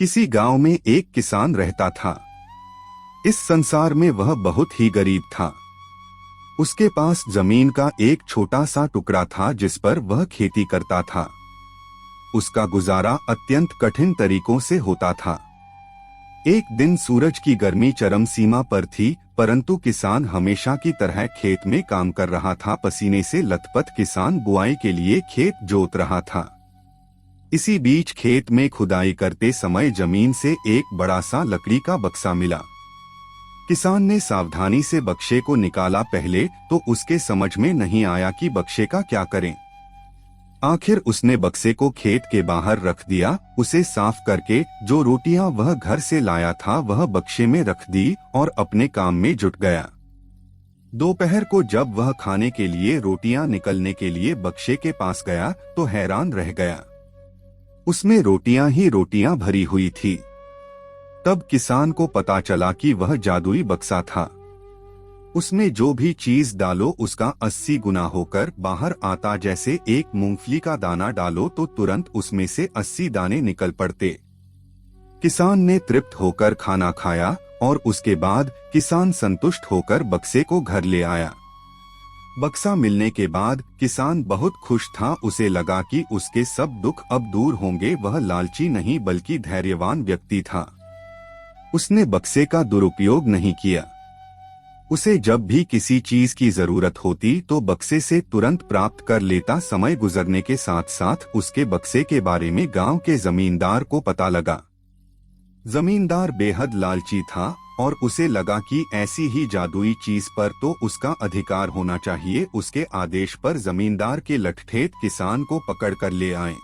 किसी गांव में एक किसान रहता था। इस संसार में वह बहुत ही गरीब था। उसके पास जमीन का एक छोटा सा टुकड़ा था जिस पर वह खेती करता था। उसका गुजारा अत्यंत कठिन तरीकों से होता था। एक दिन सूरज की गर्मी चरम सीमा पर थी, परंतु किसान हमेशा की तरह खेत में काम कर रहा था। पसीने से लथपथ किसान बुआई के लिए खेत जोत रहा था। इसी बीच खेत में खुदाई करते समय जमीन से एक बड़ा सा लकड़ी का बक्सा मिला। किसान ने सावधानी से बक्से को निकाला। पहले तो उसके समझ में नहीं आया कि बक्से का क्या करें। आखिर उसने बक्से को खेत के बाहर रख दिया। उसे साफ करके जो रोटियां वह घर से लाया था वह बक्से में रख दी और अपने काम में जुट गया। दोपहर को जब वह खाने के लिए रोटियां निकलने के लिए बक्से के पास गया तो हैरान रह गया। उसमें रोटियां ही रोटियां भरी हुई थी। तब किसान को पता चला कि वह जादुई बक्सा था। उसमें जो भी चीज डालो उसका 80 गुना होकर बाहर आता। जैसे एक मूंगफली का दाना डालो तो तुरंत उसमें से 80 दाने निकल पड़ते। किसान ने तृप्त होकर खाना खाया और उसके बाद किसान संतुष्ट होकर बक्से को घर ले आया। बक्सा मिलने के बाद किसान बहुत खुश था। उसे लगा कि उसके सब दुख अब दूर होंगे। वह लालची नहीं बल्कि धैर्यवान व्यक्ति था। उसने बक्से का दुरुपयोग नहीं किया। उसे जब भी किसी चीज की जरूरत होती तो बक्से से तुरंत प्राप्त कर लेता। समय गुजरने के साथ साथ उसके बक्से के बारे में गांव के जमींदार को पता लगा। जमींदार बेहद लालची था और उसे लगा कि ऐसी ही जादुई चीज पर तो उसका अधिकार होना चाहिए। उसके आदेश पर जमींदार के लठठेठ किसान को पकड़कर ले आए।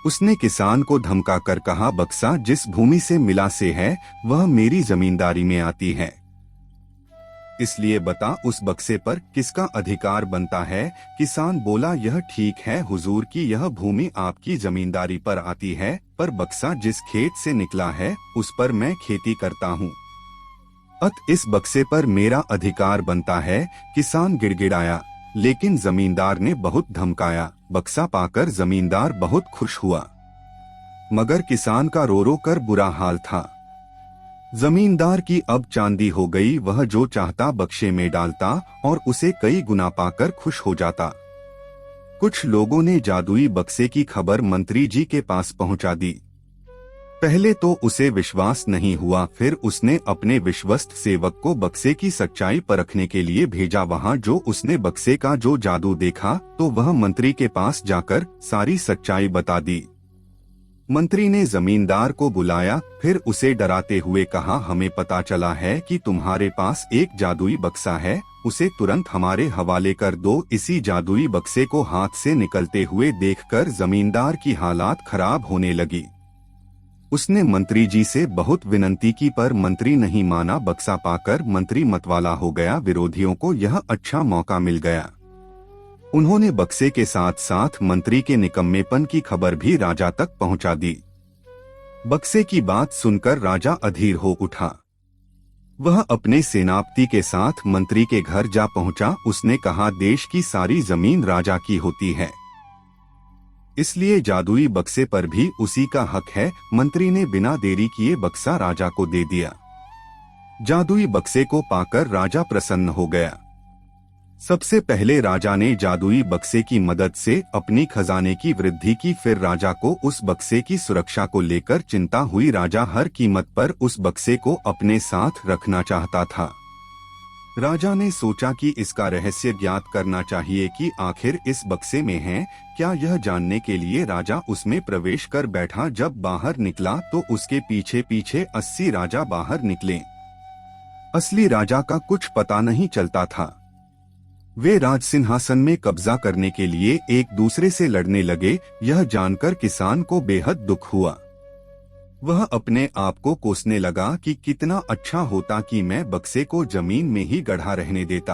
उसने किसान को धमका कर कहा, बक्सा जिस भूमि से मिला से है वह मेरी जमींदारी में आती है, इसलिए बता उस बक्से पर किसका अधिकार बनता है। किसान बोला, यह ठीक है हुजूर की यह भूमि आपकी जमींदारी पर आती है, पर बक्सा जिस खेत से निकला है उस पर मैं खेती करता हूँ, इस बक्से पर मेरा अधिकार बनता है। किसान गिड़गिड़ाया, लेकिन जमींदार ने बहुत धमकाया। बक्सा पाकर जमींदार बहुत खुश हुआ, मगर किसान का रो रो कर बुरा हाल था। जमींदार की अब चांदी हो गई। वह जो चाहता बक्से में डालता और उसे कई गुना पाकर खुश हो जाता। कुछ लोगों ने जादुई बक्से की खबर मंत्री जी के पास पहुंचा दी। पहले तो उसे विश्वास नहीं हुआ, फिर उसने अपने विश्वस्त सेवक को बक्से की सच्चाई परखने के लिए भेजा। वहां जो उसने बक्से का जो जादू देखा तो वह मंत्री के पास जाकर सारी सच्चाई बता दी। मंत्री ने जमींदार को बुलाया, फिर उसे डराते हुए कहा, हमें पता चला है कि तुम्हारे पास एक जादुई बक्सा है, उसे तुरंत हमारे हवाले कर दो। इसी जादुई बक्से को हाथ से निकलते हुए देखकर जमींदार की हालात खराब होने लगी। उसने मंत्री जी से बहुत विनती की पर मंत्री नहीं माना। बक्सा पाकर मंत्री मतवाला हो गया। विरोधियों को यह अच्छा मौका मिल गया। उन्होंने बक्से के साथ साथ मंत्री के निकम्मेपन की खबर भी राजा तक पहुंचा दी। बक्से की बात सुनकर राजा अधीर हो उठा। वह अपने सेनापति के साथ मंत्री के घर जा पहुंचा। उसने कहा, देश की सारी जमीन राजा की होती है, इसलिए जादुई बक्से पर भी उसी का हक है। मंत्री ने बिना देरी किए बक्सा राजा को दे दिया। जादुई बक्से को पाकर राजा प्रसन्न हो गया। सबसे पहले राजा ने जादुई बक्से की मदद से अपनी खजाने की वृद्धि की। फिर राजा को उस बक्से की सुरक्षा को लेकर चिंता हुई। राजा हर कीमत पर उस बक्से को अपने साथ रखना चाहता था। राजा ने सोचा कि इसका रहस्य ज्ञात करना चाहिए कि आखिर इस बक्से में है क्या। यह जानने के लिए राजा उसमें प्रवेश कर बैठा। जब बाहर निकला तो उसके पीछे पीछे 80 राजा बाहर निकले। असली राजा का कुछ पता नहीं चलता था। वे राज सिंहासन में कब्जा करने के लिए एक दूसरे से लड़ने लगे। यह जानकर किसान को बेहद दुख हुआ। वह अपने आप को कोसने लगा कि कितना अच्छा होता कि मैं बक्से को जमीन में ही गढ़ा रहने देता।